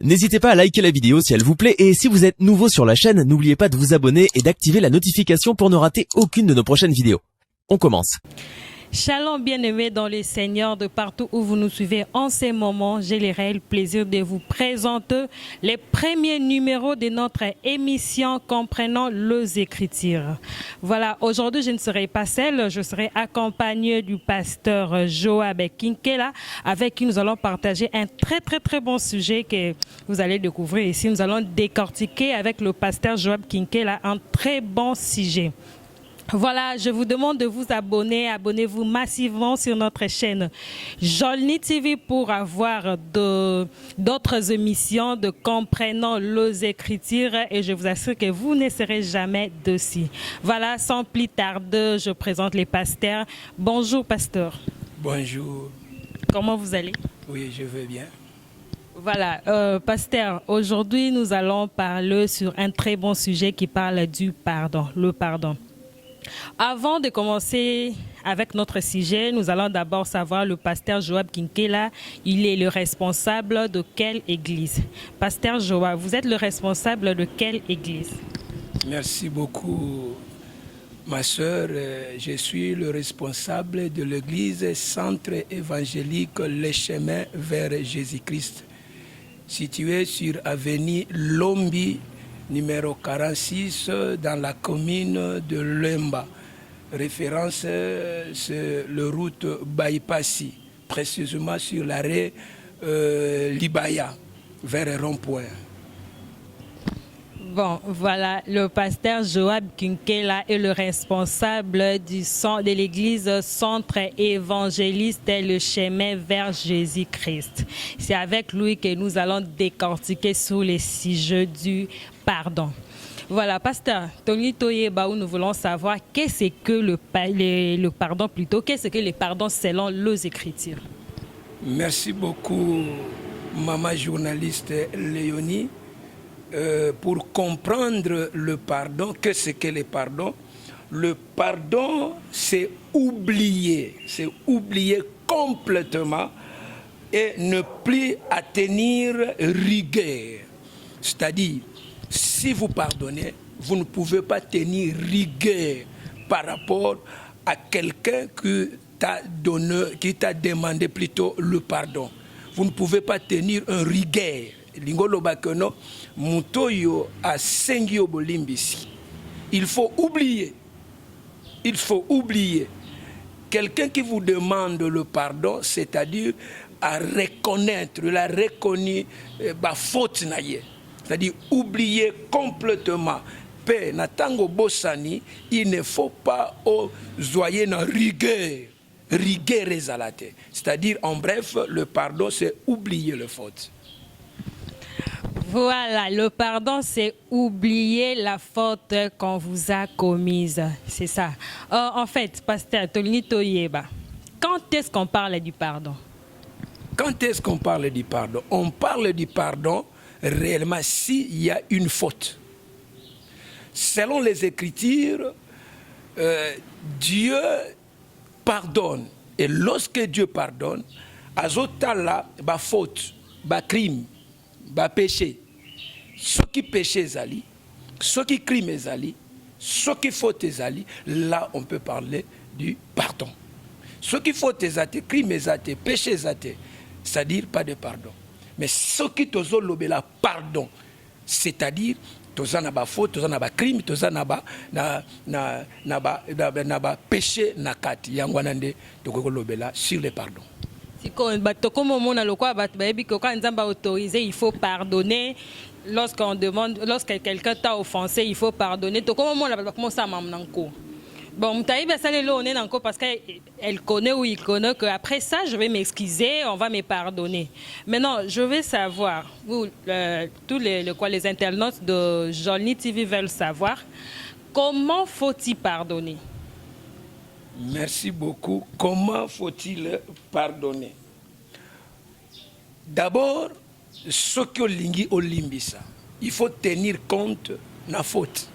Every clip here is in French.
N'hésitez pas à liker la vidéo si elle vous plaît et si vous êtes nouveau sur la chaîne, n'oubliez pas de vous abonner et d'activer la notification pour ne rater aucune de nos prochaines vidéos. On commence. Shalom bien-aimés dans le Seigneur, de partout où vous nous suivez en ces moments, j'ai le réel plaisir de vous présenter les premiers numéros de notre émission comprenant les Écritures. Voilà, aujourd'hui je ne serai pas seule, je serai accompagnée du pasteur Joab Kinkela avec qui nous allons partager un très bon sujet que vous allez découvrir ici. Nous allons décortiquer avec le pasteur Joab Kinkela un très bon sujet. Voilà, je vous demande de vous abonner, abonnez-vous massivement sur notre chaîne Jolny TV pour avoir d'autres émissions de comprenant les Écritures et je vous assure que vous ne serez jamais dessus. Voilà, sans plus tarder, je présente les pasteurs. Bonjour pasteur. Bonjour. Comment vous allez? Oui, je vais bien. Voilà, pasteur, aujourd'hui nous allons parler sur un très bon sujet qui parle du pardon, le pardon. Avant de commencer avec notre sujet, nous allons d'abord savoir le pasteur Joab Kinkela, il est le responsable de quelle église? Pasteur Joab, vous êtes le responsable de quelle église? Merci beaucoup, ma sœur. Je suis le responsable de l'église Centre évangélique Les Chemins vers Jésus-Christ, située sur avenue Lombi, numéro 46 dans la commune de Lemba. Référence, c'est le route Baïpassi, précisément sur l'arrêt Libaya, vers Rond-Point. Bon, voilà, le pasteur Joab Kinkela est le responsable de l'église Centre évangéliste Le Chemin vers Jésus-Christ. C'est avec lui que nous allons décortiquer sur les sujets du pardon. Voilà, pasteur Tony Toyeba, nous voulons savoir qu'est-ce que le pardon plutôt, qu'est-ce que le pardon selon les Écritures. Merci beaucoup, maman journaliste Léonie. Pour comprendre le pardon, qu'est-ce que le pardon? Le pardon, c'est oublier complètement et ne plus à tenir rigueur. C'est-à-dire, si vous pardonnez, vous ne pouvez pas tenir rigueur par rapport à quelqu'un qui t'a demandé plutôt le pardon. Vous ne pouvez pas tenir un rigueur. Lingolo bakono mutoyo a sengio bolimbisi. Il faut oublier. Il faut oublier. Quelqu'un qui vous demande le pardon, c'est-à-dire à reconnaître, la reconnaître ba faute naie. C'est-à-dire oublier complètement. Père natango bosani, il ne faut pas ozoyer na rigueur. Rigueur ezalate. C'est-à-dire en bref, le pardon c'est oublier le faute. Voilà, le pardon, c'est oublier la faute qu'on vous a commise. C'est ça. En fait, pasteur Tony Toyeba, quand est-ce qu'on parle du pardon? Quand est-ce qu'on parle du pardon? On parle du pardon réellement s'il y a une faute. Selon les Écritures, Dieu pardonne. Et lorsque Dieu pardonne, azotala ba faute, ba crime, ba péché. Ce qui péché zali, ce qui crime zali, ce qui faute zali, là on peut parler du pardon. Ce qui faute zate, crime zate, péché zate, c'est-à-dire pas de pardon. Mais ce qui tozo lobela pardon, c'est-à-dire toza na ba faute, toza na ba crime, toza na ba péché nakati. Yangwanande toko lobela sur le pardon. Autorisé, il faut pardonner. Lorsqu'on demande, lorsque quelqu'un t'a offensé, il faut pardonner. Bon, parce qu'elle connaît ou il connaît qu'après ça, je vais m'excuser, on va me pardonner. Maintenant, je veux savoir, vous, tous les internautes de Jolny TV veulent savoir, comment faut-il pardonner? Merci beaucoup. Comment faut-il pardonner? D'abord, ce que lingi olimbisa, il faut tenir compte de la faute.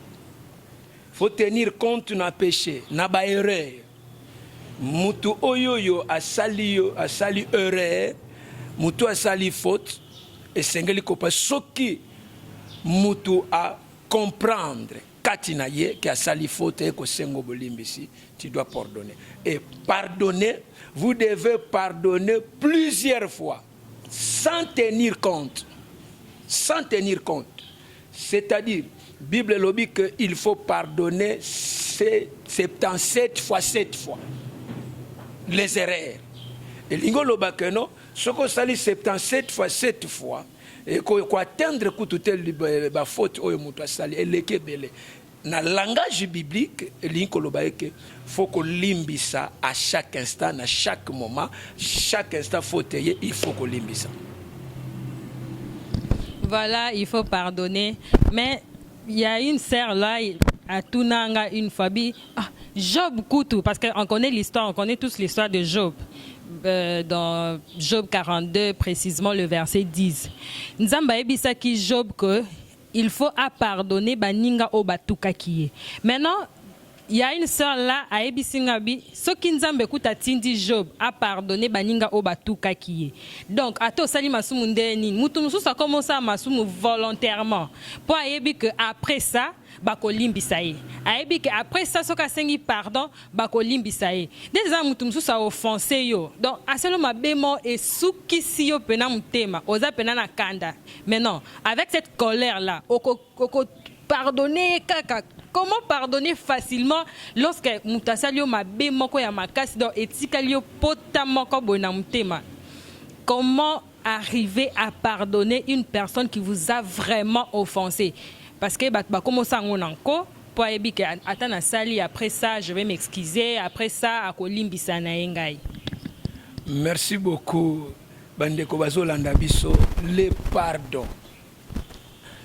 Il faut tenir compte de la péché, de la erreur. Mutu oyoyo a sali erreur, mutu a sali faute, et sengeli kopa soki mutu a comprendre katina ye qui a sali faute ko sengo bolimbisi, tu dois pardonner. Et pardonner, vous devez pardonner plusieurs fois sans tenir compte. Sans tenir compte. C'est-à-dire, Bible lobby qu'il faut pardonner 77 fois 7 fois les erreurs. Et l'ingo loba que non, ce qu'on sali 77 fois 7 fois, et qu'on atteindre tout tel ba faute au muto sali et leke belé. Na langage biblique, l'ingo loba que faut qu'on limbisa à chaque instant, à chaque moment, chaque instant faut tailler, il faut qu'on limbisa. Voilà, il faut pardonner, mais il y a une sœur là à Tunanga, une famille, Job Koutou, parce qu'on connaît l'histoire, on connaît tous l'histoire de Job. Dans Job 42, précisément le verset 10. Nzamba ebisa ki Job que il faut pardonner baninga o batuka kiye. Maintenant, il y a une sœur là à Ebisingabi, ce qui nzambe kuta tindi Job a pardonné baninga o batuka kiye. Donc, ato sali masumu ndeni, mutu musu sa commence à masumu volontairement. Pour ayebi que après ça, bako limbisa ye. Ayebi que après ça, soka sengi pardon, bako limbisa ye. Déjà mutu musu sa offensé yo. Donc, aselo mabemo et soukisi yo pena mutema, oza pena na kanda. Mais non, avec cette colère là, oko pardonner kaka. Comment pardonner facilement lorsque mutasalio mabe moko ya makasi donc etikalio pota moko bona mutema? Comment arriver à pardonner une personne qui vous a vraiment offensé? Parce que bah comment ça on encore pour ebi que atana sali après ça je vais m'excuser après ça akolimbisa na engai. Merci beaucoup bandeko bazolanda biso le pardon.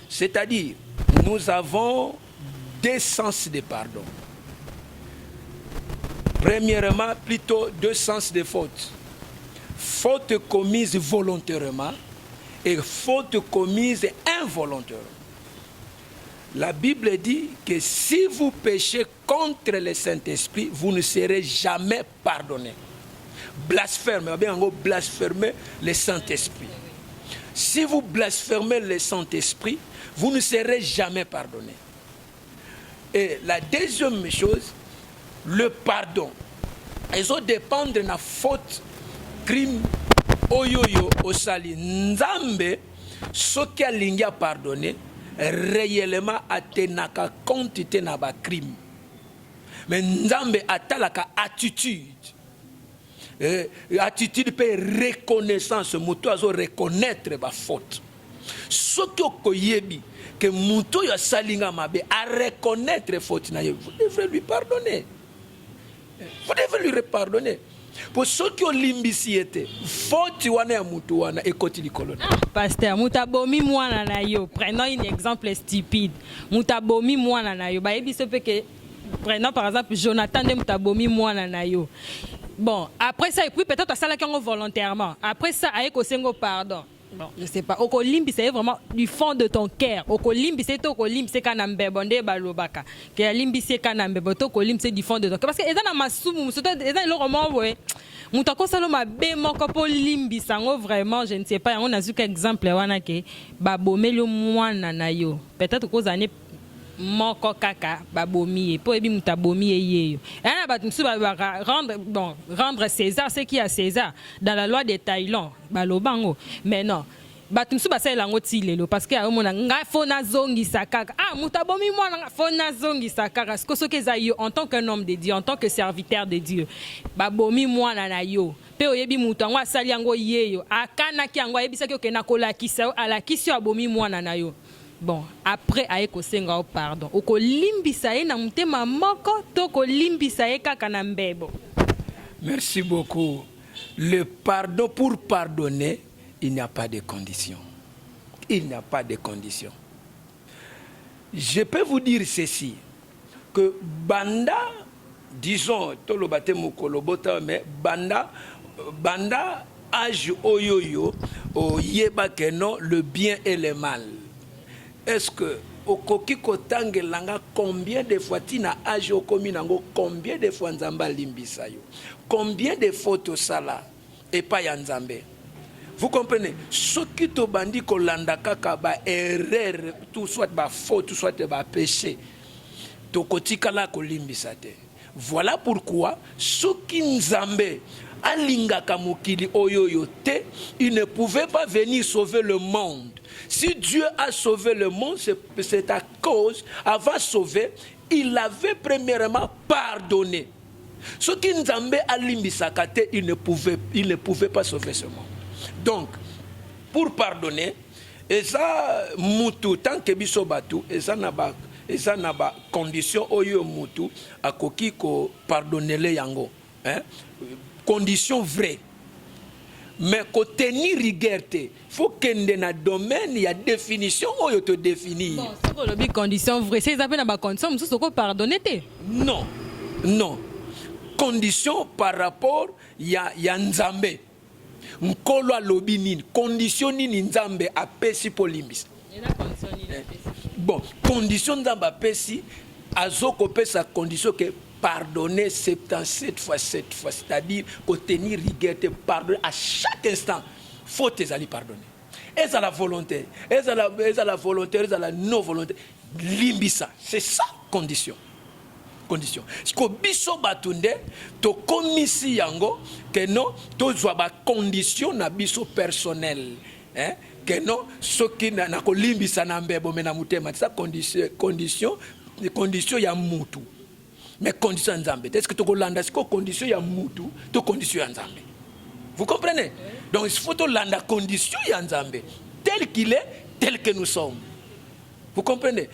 C'est-à-dire nous avons deux sens de pardon. Premièrement, plutôt deux sens de faute. Faute commise volontairement et faute commise involontairement. La Bible dit que si vous péchez contre le Saint-Esprit, vous ne serez jamais pardonné. Blasphème, bien blasphémer le Saint-Esprit. Si vous blasphémez le Saint-Esprit, vous ne serez jamais pardonné. Et la deuxième chose, le pardon. Ils ont dépendre de la faute, crime, oyoyo, osali. Nzambe, ce qui a l'inga pardonné, réellement atenaka quantité na ba crime. Mais Nzambe atalaka attitude. Attitude peut reconnaissance, muto azo reconnaître ba faute. Ce qui okoyebi que muto ya salinga mabe à reconnaître faute na vous devrez lui pardonner. Vous devez lui pardonner. Pour ceux qui ont l'imbiciété, faute wana ya muto wana ekoti likolo. Pasteur, mutabomi mwana na yo. Prenons un exemple stupide. Mutabomi mwana na yo. Ba ebi se fait que prenons par exemple Jonathan de mutabomi mwana na yo. Bon, après ça, et puis peut-être ça là volontairement. Après ça, avec Osengo pardon. Bon, je sais pas. Okolimbi, c'est vraiment du fond de ton cœur. Okolimbi, c'est Okolimbi, c'est kanambe bonde balobaka. Que limbi c'est kanambe boto Okolimbi c'est du fond de ton cœur. Parce que ezana masumu, c'est ezana le roman ouais. Mutako saloma be moko po limbi sango vraiment, je ne sais pas. On a vu qu'exemple wana ke babomelo mwana na yo. Peut-être qu'aux années moko kaka babomi po ebi mutabomi yeyo ana batumsu ba rendre César ce qui a César dans la loi de Thaïlande balobango mais non batumsu ba sala ngo tilelo parce que a mona nga fona zongi sakaka mutabomi mwana fona zongi sakaka ce que za yo en tant qu'un homme de Dieu en tant que serviteur de Dieu babomi mwana na yo pe oyebi mutu ngo asali yango yeyo akana ki yango yebisa ki okena kolakisa ala kisi abomi mwana na yo. Bon, après aeko senga pardon. Oko limbisa ye na mutema moko toko limbisa ye kaka na mbebo. Merci beaucoup. Le pardon, pour pardonner, il n'y a pas de condition. Il n'y a pas de condition. Je peux vous dire ceci, que banda, disons, tolobate mukolobota, mais banda âge oyoyo, yeba que non, le bien et le mal. Est-ce que au kokiko tangelanga combien de fois tina age okomi nango combien de fois nzamba limbisa yo combien de photos sala et pas ya nzambe Vous comprenez? Ce qui te bandit que l'andaka ba erreur, tout soit ba faute, tout soit ba péché. To kotikala ko limbisate. Voilà pourquoi ce qui nzambe alingaka mokili oyoyote, il ne pouvait pas venir sauver le monde. Si Dieu a sauvé le monde, c'est à cause, avant de sauver, il avait premièrement pardonné. Ce qui nzambe alimbisakate, il ne pouvait pas sauver ce monde. Donc, pour pardonner, et ça, mutu, tant que biso batu, et ça n'a pas condition oyo mutu, à koki ko pardonner le yango. Hein? Condition vraie. Mais pour tenir rigueur, il faut qu'il y ait un domaine, il y a définition oyo te définir. Bon, c'est quoi condition vraie? C'est ça la condition, mais c'est quoi pardonner? Non, non. Condition par rapport, il y a nzambe. Nkolo alobi nini, condition nini nzambe apesi polimbis. Bon, condition nzambe apesi azoko pesa condition que pardonner 77 fois 7 fois, c'est-à-dire pour tenir rigueur, pardonner à chaque instant. Faut te aller pardonner. Et ça la volonté, et ça la volonté, et ça la non volonté. Limbisa, c'est ça condition. Condition. Si ko biso batunde to komisi yango que non to zwa ba condition na biso personnel, hein, que non ce qui na ko limbisa na mbebo mena mutema ça condition ya mutu. Mais condition nzambe. Est-ce que to ko landa ko condition ya mutu, to condition ya nzambe. Vous comprenez? Donc il faut to landa condition ya nzambe tel qu'il est, tel que nous sommes. Vous comprenez?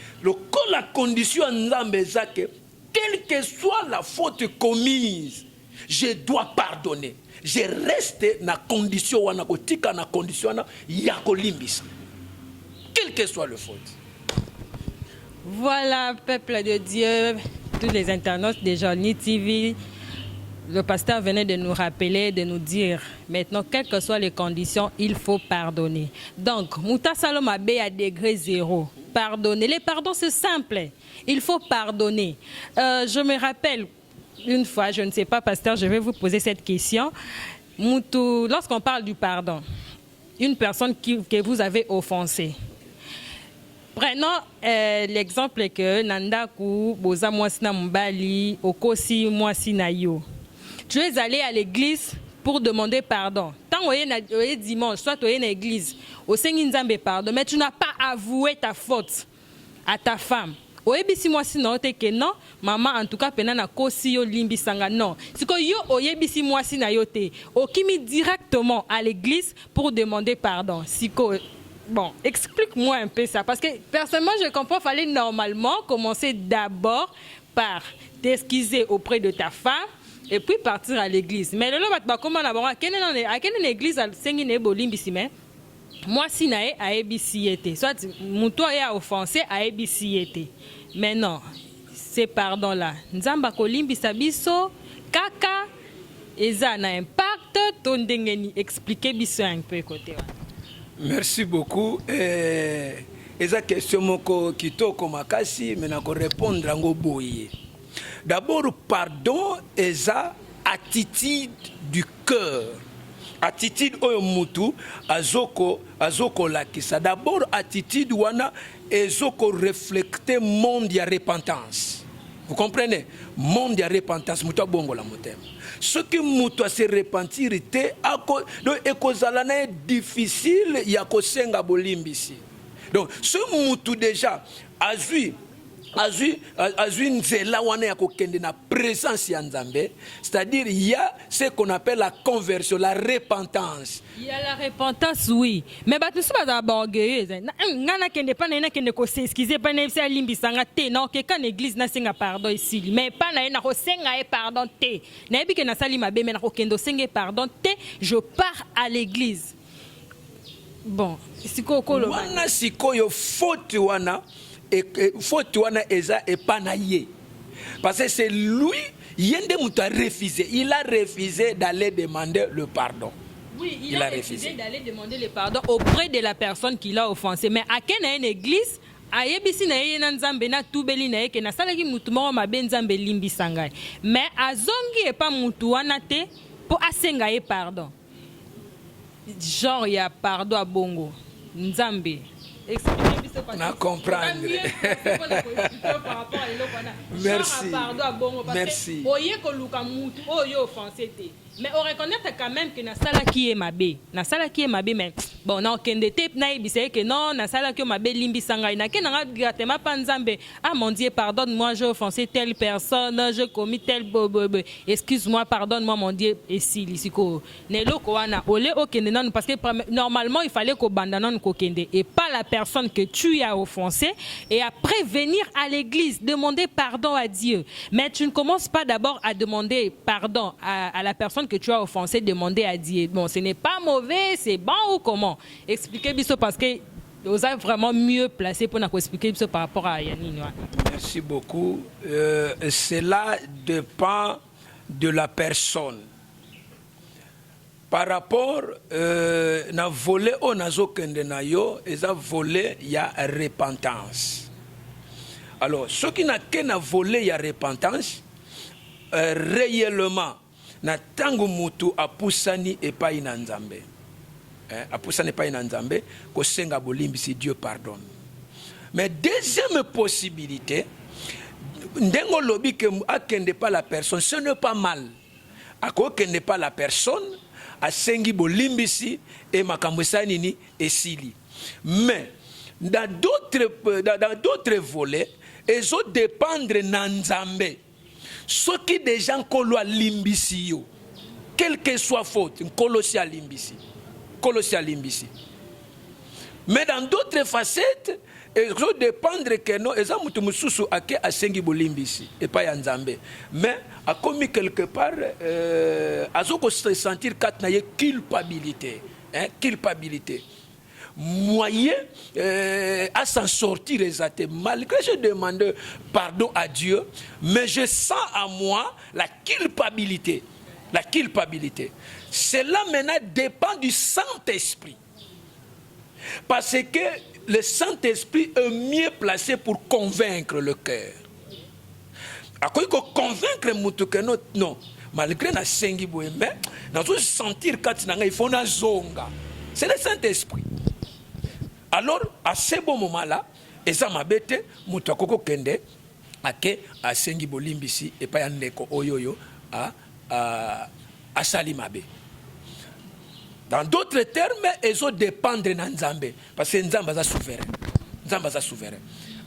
La condition ya nzambe zake, quelle que soit la faute commise, je dois pardonner. Je reste dans la condition, na condition ya kolimbisa. Quelle que soit la faute. Voilà, peuple de Dieu, tous les internautes de Johnny TV. Le pasteur venait de nous rappeler, de nous dire, maintenant, quelles que soient les conditions, il faut pardonner. Donc, Mouta Saloma B à degré 0. Pardonner. Les pardons, c'est simple. Il faut pardonner. Je me rappelle, une fois, je ne sais pas, pasteur, je vais vous poser cette question. Lorsqu'on parle du pardon, une personne que vous avez offensée, prenons l'exemple que Nandaku, Boza Mwasina Mbali, Okosi Mwasina Yo. Tu es allé à l'église pour demander pardon. Tant que tu es dimanche, soit tu es à l'église, au Seigneur Nzambe pardon, mais tu n'as pas avoué ta faute à ta femme. Oyebisi mwasi na ote ke non, maman en tout cas pena na kosi yo limbi sanga non. Siko yo oyebisi mwasi na yote, okimi directement à l'église pour demander pardon. Siko bon, explique-moi un peu ça parce que personnellement je comprends fallait normalement commencer d'abord par t'excuser auprès de ta femme et puis partir à l'église. Mais le lot comment d'abord à quelle église à sengi ne bolimbisi mais moi si nae a ebisiete soit muto ya offensé a ebisiete. Mais non, c'est pardon là. Nzamba kolimbisa biso kaka eza na impact to ndengeni expliquer biso un peu côté. Merci beaucoup. Eza question moko kitoko makasi mais na ko répondre ngo boye. D'abord pardon eza attitude du cœur. Attitude oyo mutu azoko lakisa. D'abord attitude wana ezoko reflecter monde ya repentance. Vous comprenez? Monde ya repentance mutu bongo la motema. Ce qui mutu a se repentir te donc ekozala na difficile ya kosenga bolimbisi. Donc ce mutu déjà azui nzela wana ya kokende na présence ya Nzambe, c'est-à-dire il y a ce qu'on appelle la conversion, la repentance. Il y a la repentance, oui. Mais tu sais pas orgueilleux. Ngana kende pa na kende ko s'excuser pa na bisa limbisanga te na ke kan église na senga pardon ici. Mais pas na ko senga e pardon te. Na bi ke na sali mabe mais na ko kendo senga pardon te, je pars à l'église. Bon, siko ko lo. Wana siko yo faute wana faute wana eza epanaye. Parce que c'est lui, yende muta refusé. Il a refusé d'aller demander le pardon. Oui, il a refusé d'aller demander le pardon auprès de la personne qui l'a offensé. Mais à quelle église, a yebisi na ye nzambe na tubeli na ye ke na salaki mutu moko mabe nzambe limbi sangai. Mais azongi e pa mutu wana te pour asenga ye pardon. genre il y a pardon à bongo nzambe na comprendre. Merci. Merci. Mais on reconnaît quand même que na sala qui est mabé. Na sala qui est mabé mais bon na okende tape na ibise que non na sala qui est mabé limbi sanga ina ke na gratema panzambe. Ah mon Dieu, pardonne-moi, j'ai offensé telle personne, j'ai commis tel excuse-moi, pardonne-moi mon Dieu et si lisiko. Ne loko wana ole okende nan parce que normalement il fallait qu'au bandanon kokende et pas la personne que tu as offensé et après venir à l'église demander pardon à Dieu. Mais tu ne commences pas d'abord à demander pardon à la personne que tu as offensé, demander à Dieu. Bon, ce n'est pas mauvais, c'est bon ou comment? Expliquez Bisso parce que vous êtes vraiment mieux placé pour nous expliquer Bisso par rapport à Yannick. Merci beaucoup. Cela dépend de la personne. Par rapport na volé au nazo kende na yo, eza volé il y a repentance. Alors, ce qui n'a qu'un volé il y a repentance, réellement na tango mutu apusani epai na nzambe. Apusani epai na nzambe ko senga bolimbi si Dieu pardonne. Mais deuxième possibilité, ndengo lobi que akende pas la personne, ce n'est pas mal. Ako kende pas la personne, asengi bolimbisi et makambusani ni esili. Mais dans d'autres volets, ils ont dépendre na nzambe. Ce qui des gens kolo limbisi yo, quelle que soit faute, kolossia limbisi. Mais dans d'autres facettes, ils ont dépendre que non, ils ont mususu ake asengi bolimbisi et pas yanzambe. Mais a commis quelque part, azoko se sentir kat na ye culpabilité, culpabilité. Moyen à s'en sortir exactement. Malgré je demande pardon à Dieu, mais je sens à moi la culpabilité. La culpabilité. Cela maintenant dépend du Saint-Esprit. Parce que le Saint-Esprit est mieux placé pour convaincre le cœur. À quoi il faut convaincre Moutoukeno? Non. Malgré na sengi boembe, na tout sentir quand il faut na zonga. C'est le Saint-Esprit. Alors, à ce bon moment-là, et ça m'a bête, Moutokoko Kende, ake a sengi bolimbisi et pas yandeko oyoyo à Salimabe. Dans d'autres termes, ils ont dépendre de Nzambe. Parce que Nzambe est souverain. Nzambe est souverain.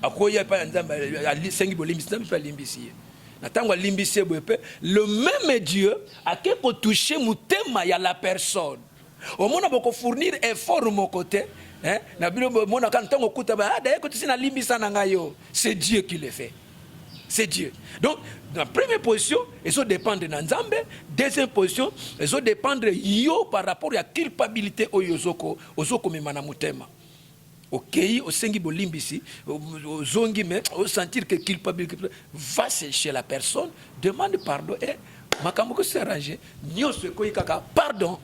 À quoi il n'y a pas Nzambe, sengi bolimbisi, Nzambe pas limbisi. Le même Dieu a quelque toucher mutema ya la personne. Au moins, on peut fournir effort de mon côté. C'est Dieu qui le fait. C'est Dieu. Donc, dans la première position, ils ont dépendre de Nzambe. Deuxième position, ils ont dépendre yo par rapport à la culpabilité au yozoko, ozoko memana mutema. Ok, au sengi bolimbisi, au zongi mais au sentir que culpabilité va chez la personne, demande pardon et makamoko s'arranger. Nyo se koyikaka pardon.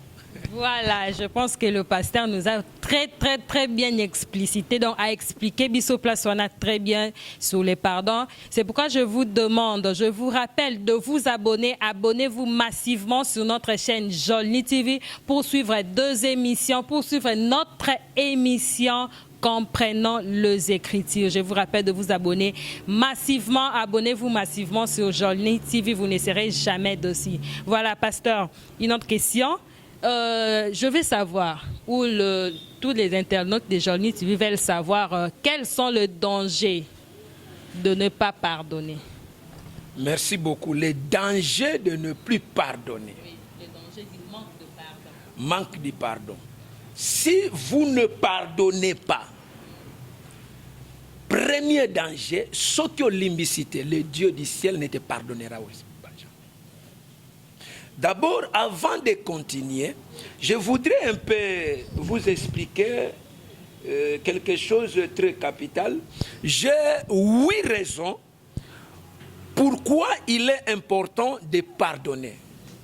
Voilà, je pense que le pasteur nous a très bien explicité, donc a expliqué Bisso Place on a très bien sur les pardons. C'est pourquoi je vous demande, je vous rappelle de vous abonner, abonnez-vous massivement sur notre chaîne Jolny TV pour suivre 2 émissions, pour suivre notre émission Comprenons les Écritures. Je vous rappelle de vous abonner massivement. Abonnez-vous massivement sur Jolny TV. Vous ne serez jamais d'aussi. Voilà, pasteur, une autre question. Je veux savoir, ou tous les internautes de Jolny TV veulent savoir quels sont les dangers de ne pas pardonner. Merci beaucoup. Les dangers de ne plus pardonner. Oui, les dangers du manque de pardon. Manque de pardon. Si vous ne pardonnez pas, premier danger, ce qui est l'imbicité, le Dieu du ciel ne te pardonnera aussi. D'abord, avant de continuer, je voudrais un peu vous expliquer quelque chose de très capital. J'ai 8 raisons pourquoi il est important de pardonner.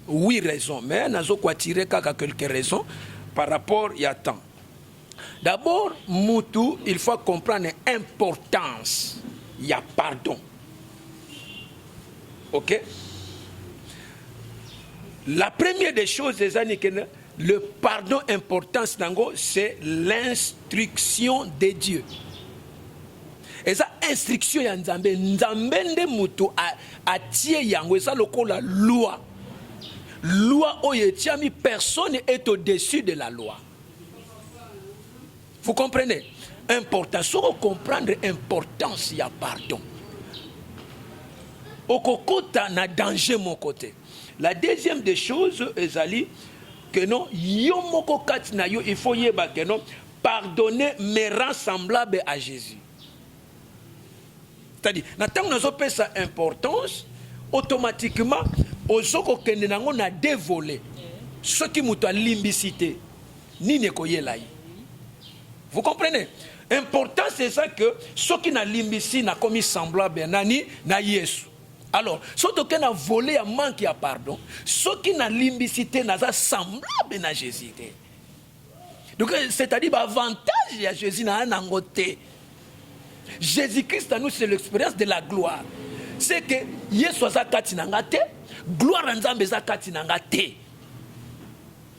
8 raisons, mais nous allons tirer quelques raisons par rapport à temps. D'abord, Moutou, il faut comprendre l'importance. Il y a pardon. Ok? La première des choses, les années que le pardon, importance nango, c'est l'instruction de Dieu. Et ça, instruction ya Nzambe, Nzambe nde mutu a tie yango, et ça lokola loi. Loi oyetiami, personne est au-dessus de la loi. Vous comprenez? Important. Si vous comprenez l'importance, il y a pardon. Au kokota na danger mon côté. La deuxième des choses, ezali, que non, yo moko kati na yo, il faut yeba que non, pardonner me rend semblable à Jésus. C'est-à-dire, na tant nous avons sa importance, automatiquement, ozoko kende nango na dévolé. Ce qui m'a limbicité, ni ne koyelaï. Vous comprenez? Important c'est ça que ce qui n'a limbicité n'a commis semblable nani na Yesu. Alors, ce qui a volé a manqué à pardon, ce qui n'a limbicité n'a pas semblable à Jésus. Donc, c'est-à-dire l'avantage à Jésus n'a un angoté. Jésus-Christ à nous c'est l'expérience de la gloire. C'est que Yesu a kati nangate, gloire nzambe za kati nangate.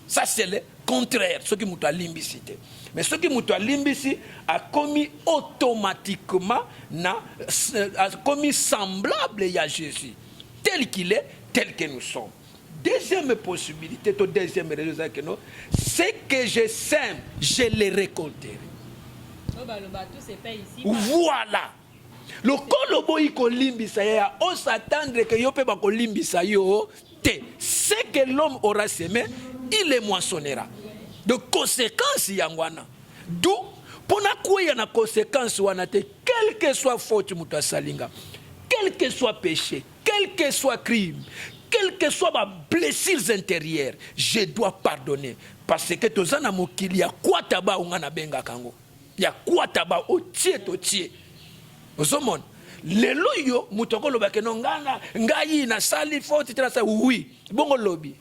Ça c'est le contraire, ce qui m'a limbicité. Mais ce qui m'a limbicité a commis automatiquement, a commis semblable à Jésus. Tel qu'il est, tel que nous sommes. Deuxième possibilité, deuxième raison, c'est que je sème, je les récolterai. Voilà. Le kolobo iko limbisa ya, on s'attendre que yo pe ba ko limbisa yo te. Ce que l'homme aura semé, il les moissonnera. De conséquences yangwana. D'où pour na kuya na conséquences wana te, quelle que soit faute muta salinga, quel que soit péché, quel que soit crime, quelle que soit ma blessures intérieures, je dois pardonner parce que tozana mokili ya kwa taba ungana benga kango. Ya kwa taba otie totie. Ozomon lelo yo mutoko loba ke ngana ngai na sali faute tena sa oui bongo lobi.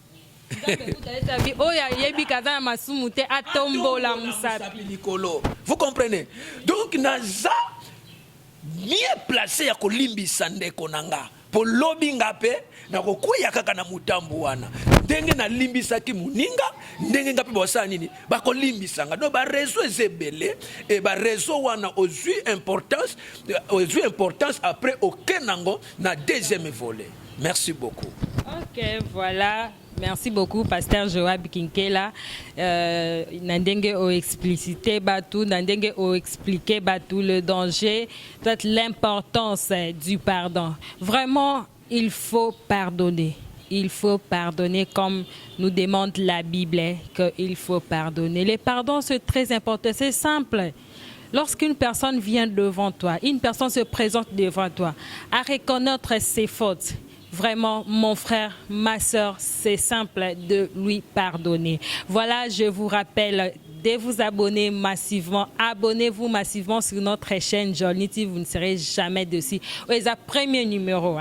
Vous comprenez? Donc naza mieux placé ya kolimbisa ndeko nanga pour lobi ngape na kokuya kaka na mutambu wana ndenge na limbisa ki muninga ndenge ngape bosa nini ba kolimbisa nga do ba réseau ezebele et ba réseau wana ozu importance après aucun nango na deuxième volet. Merci beaucoup. OK, voilà. Merci beaucoup, Pasteur Joab Kinkela. Nandenge o explicité batou, nandenge o expliqué batou le danger, peut-être l'importance du pardon. Vraiment, il faut pardonner. Il faut pardonner comme nous demande la Bible qu'il faut pardonner. Le pardon, c'est très important, c'est simple. Lorsqu'une personne vient devant toi, une personne se présente devant toi, à reconnaître ses fautes, vraiment, mon frère, ma soeur, c'est simple de lui pardonner. Voilà, je vous rappelle de vous abonner massivement. Abonnez-vous massivement sur notre chaîne Jolnity, vous ne serez jamais dessus. C'est le premier numéro.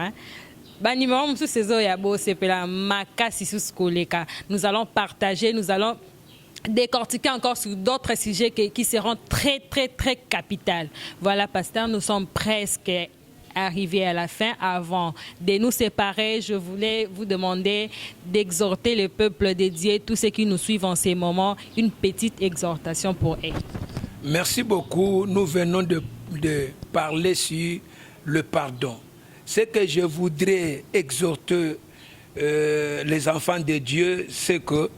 Nous allons partager, nous allons décortiquer encore sur d'autres sujets qui seront très, très, très capitaux. Voilà, pasteur, nous sommes presque arrivé à la fin. Avant de nous séparer, je voulais vous demander d'exhorter le peuple de Dieu, tous ceux qui nous suivent en ces moments, une petite exhortation pour eux. Merci beaucoup. Nous venons de parler sur le pardon. Ce que je voudrais exhorter les enfants de Dieu, c'est que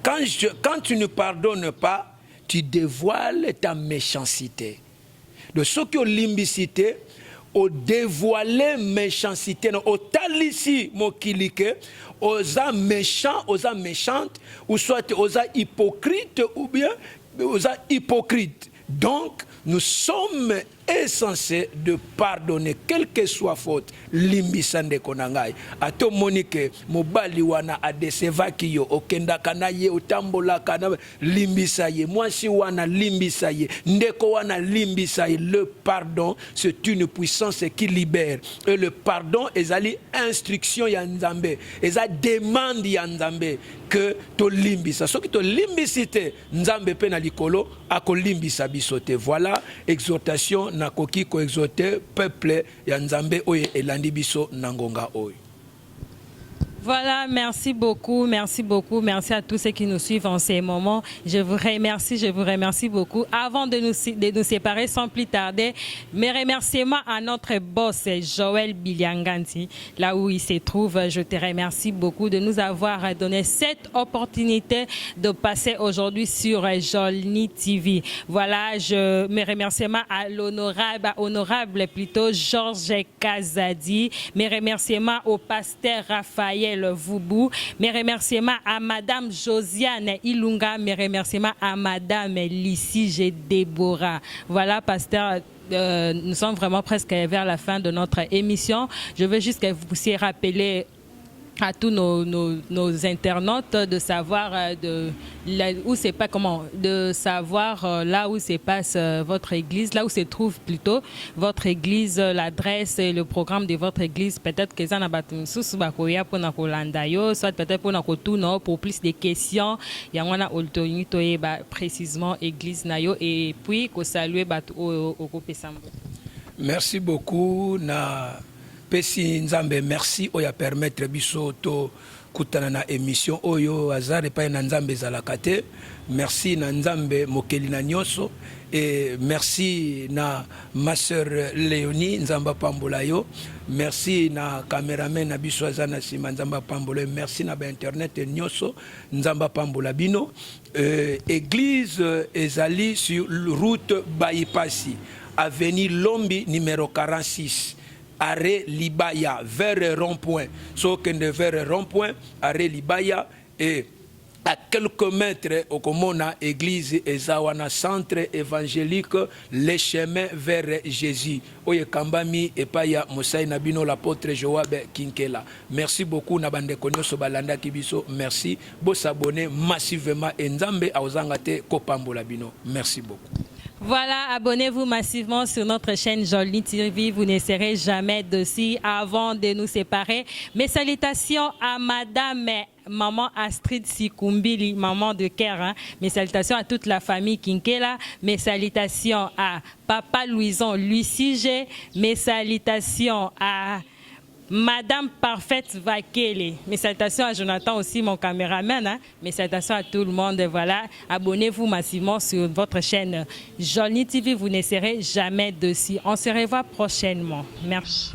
quand tu ne pardonnes pas, tu dévoiles ta méchanceté. De ce qui est l'imbicité, au dévoiler méchanceté, au talissi mokilike, aux méchants, aux méchantes, ou soit aux hypocrites, ou bien aux hypocrites. Donc, nous sommes essentiels de pardonner, quelle que soit faute, limbisande konangai. Ato monike, mobali wana adesevaki yo, okenda kanaye, otambola kana, limbisaye, mwasi wana limbisaye, ndeko wana limbisaye. Le pardon, c'est une puissance qui libère. Et le pardon, ezali instruction ya Nzambe, eza demande ya Nzambe que to limbisa. Ce qui to limbisite, Nzambe pe na likolo, ako limbisa bisote. Voilà, exhortation nakoki ko exhorter peuple ya Nzambe oye elandi biso nangonga oyo. Voilà, merci beaucoup, merci à tous ceux qui nous suivent en ces moments. Je vous remercie beaucoup. Avant de nous séparer, sans plus tarder, mes remerciements à notre boss Joël Bilianganti, là où il se trouve. Je te remercie beaucoup de nous avoir donné cette opportunité de passer aujourd'hui sur Jolny TV. Voilà, mes remerciements à honorable plutôt Georges Kazadi, mes remerciements au pasteur Raphaël Voubou, mes remerciements à Madame Josiane Ilunga, mes remerciements à Madame Lissige Déborah. Voilà, pasteur, nous sommes vraiment presque vers la fin de notre émission. Je veux juste que vous puissiez rappeler à tous nos internautes de savoir où c'est pas comment de savoir là où se passe votre église, là où se trouve plutôt votre église, l'adresse et le programme de votre église. Peut-être que ça n'a pas tous bakoya pour na kolanda yo, soit peut-être pour na kotuno pour plus de questions. Yangwana oltonito précisément église nayo et puis ko saluer bat au kopesambo. Merci beaucoup na Pesi Nzambe, merci oya permettre biso to kutana na émission oyo azare pa na Nzambe zalakate. Merci na Nzambe mokeli na nyoso et merci na ma sœur Léonie Nzamba Pambola yo. Merci na cameraman na biso azana sima Nzamba Pambola. Merci na ba internet nyoso Nzamba Pambola bino. Église ezali sur route Bayipasi, avenue Lombi numéro 46. Arrêt Libaya, vers rond-point. Sauf que vers rond-point, arrêt Libaya, et à quelques mètres au Komona, église Ezawana, centre évangélique, les chemins vers Jésus. Oye Kambami et Paya Moussaï Nabino, l'apôtre Joab Kinkela. Merci beaucoup, Nabande Konyo Sobalanda Kibiso. Merci. Bo s'abonner massivement et Nzambe Aozangate Kopambo Labino. Merci beaucoup. Voilà, abonnez-vous massivement sur notre chaîne Jolny TV. Vous ne serez jamais dessus. Avant de nous séparer, mes salutations à Madame Maman Astrid Sikumbili, maman de cœur. Hein. Mes salutations à toute la famille Kinkela. Mes salutations à Papa Louison Lucige. Mes salutations à Madame Parfaite Vakele. Mes salutations à Jonathan aussi, mon caméraman. Hein. Mes salutations à tout le monde. Voilà, abonnez-vous massivement sur votre chaîne Jolny TV. Vous ne serez jamais dessus. On se revoit prochainement. Merci.